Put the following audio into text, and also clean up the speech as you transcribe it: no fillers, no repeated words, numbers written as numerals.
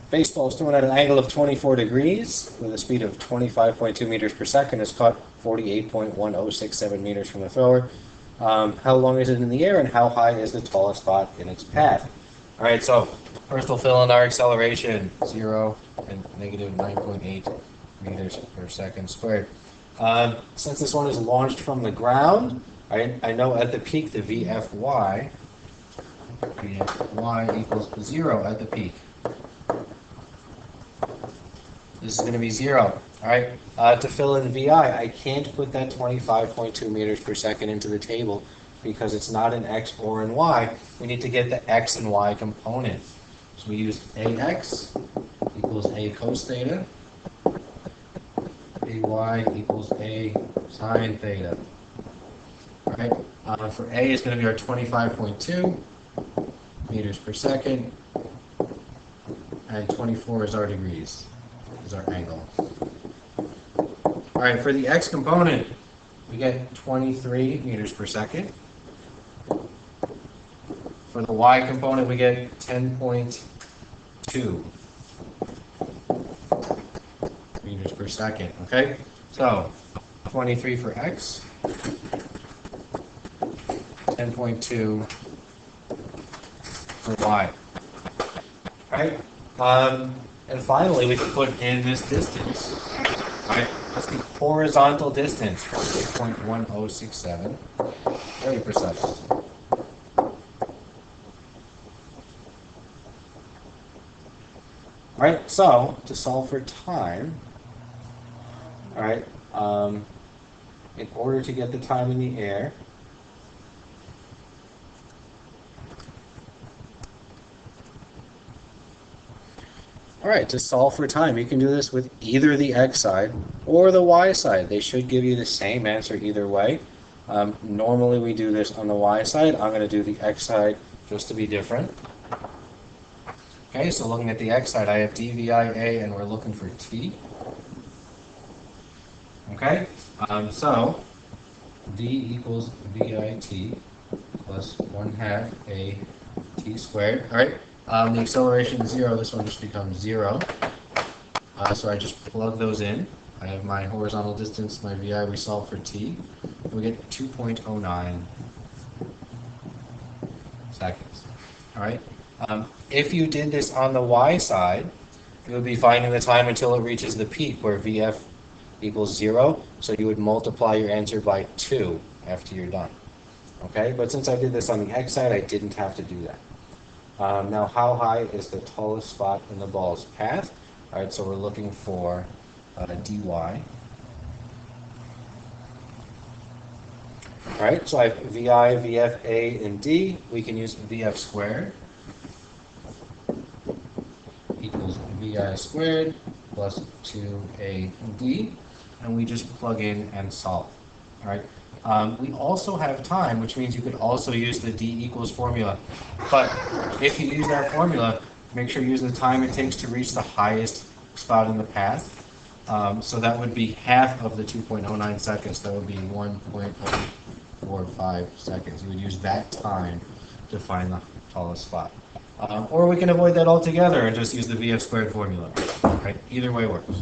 baseball is thrown at an angle of 24 degrees with a speed of 25.2 meters per second. It's caught 48.1067 meters from the thrower. How long is it in the air, and how high is the tallest spot in its path? All right, so first we'll fill in our acceleration, 0 and negative 9.8 meters per second squared. Since this one is launched from the ground, I know at the peak the VFY equals 0 at the peak. This is going to be 0. All right. To fill in VI, I can't put that 25.2 meters per second into the table because it's not an x or an y. We need to get the x and y component. So we use AX equals A cos theta. AY equals A sine theta. All right. For A is going to be our 25.2 meters per second, and 24 is our degrees, is our angle. All right, for the x component, we get 23 meters per second. For the y component, we get 10.2 meters per second, okay? So, 23 for x, 10.2 for y, right? And finally, we can put in this distance, right? That's the horizontal distance, 8.1067. Very precise. All right, so to solve for time, all right, in order to get the time in the air, all right, to solve for time, you can do this with either the x side or the y side. They should give you the same answer either way. Normally we do this on the y side. I'm going to do the x side just to be different. Okay, so looking at the x side, I have dVIA and we're looking for t. Okay, so d equals VIT plus 1/2 a t squared. All right. The acceleration is 0, this one just becomes 0. So I just plug those in. I have my horizontal distance, my VI, we solve for t. We get 2.09 seconds. All right. If you did this on the y side, you would be finding the time until it reaches the peak where VF equals 0. So you would multiply your answer by 2 after you're done. Okay, but since I did this on the x side, I didn't have to do that. Now, how high is the tallest spot in the ball's path? All right, so we're looking for dy. All right, so I have VI, VF, A, and D. We can use VF squared equals VI squared plus 2AD, and we just plug in and solve. All right. We also have time, which means you could also use the D equals formula. But if you use that formula, make sure you use the time it takes to reach the highest spot in the path. So that would be half of the 2.09 seconds. That would be 1.045 seconds. You would use that time to find the tallest spot. Or we can avoid that altogether and just use the VF squared formula. Right? Either way works.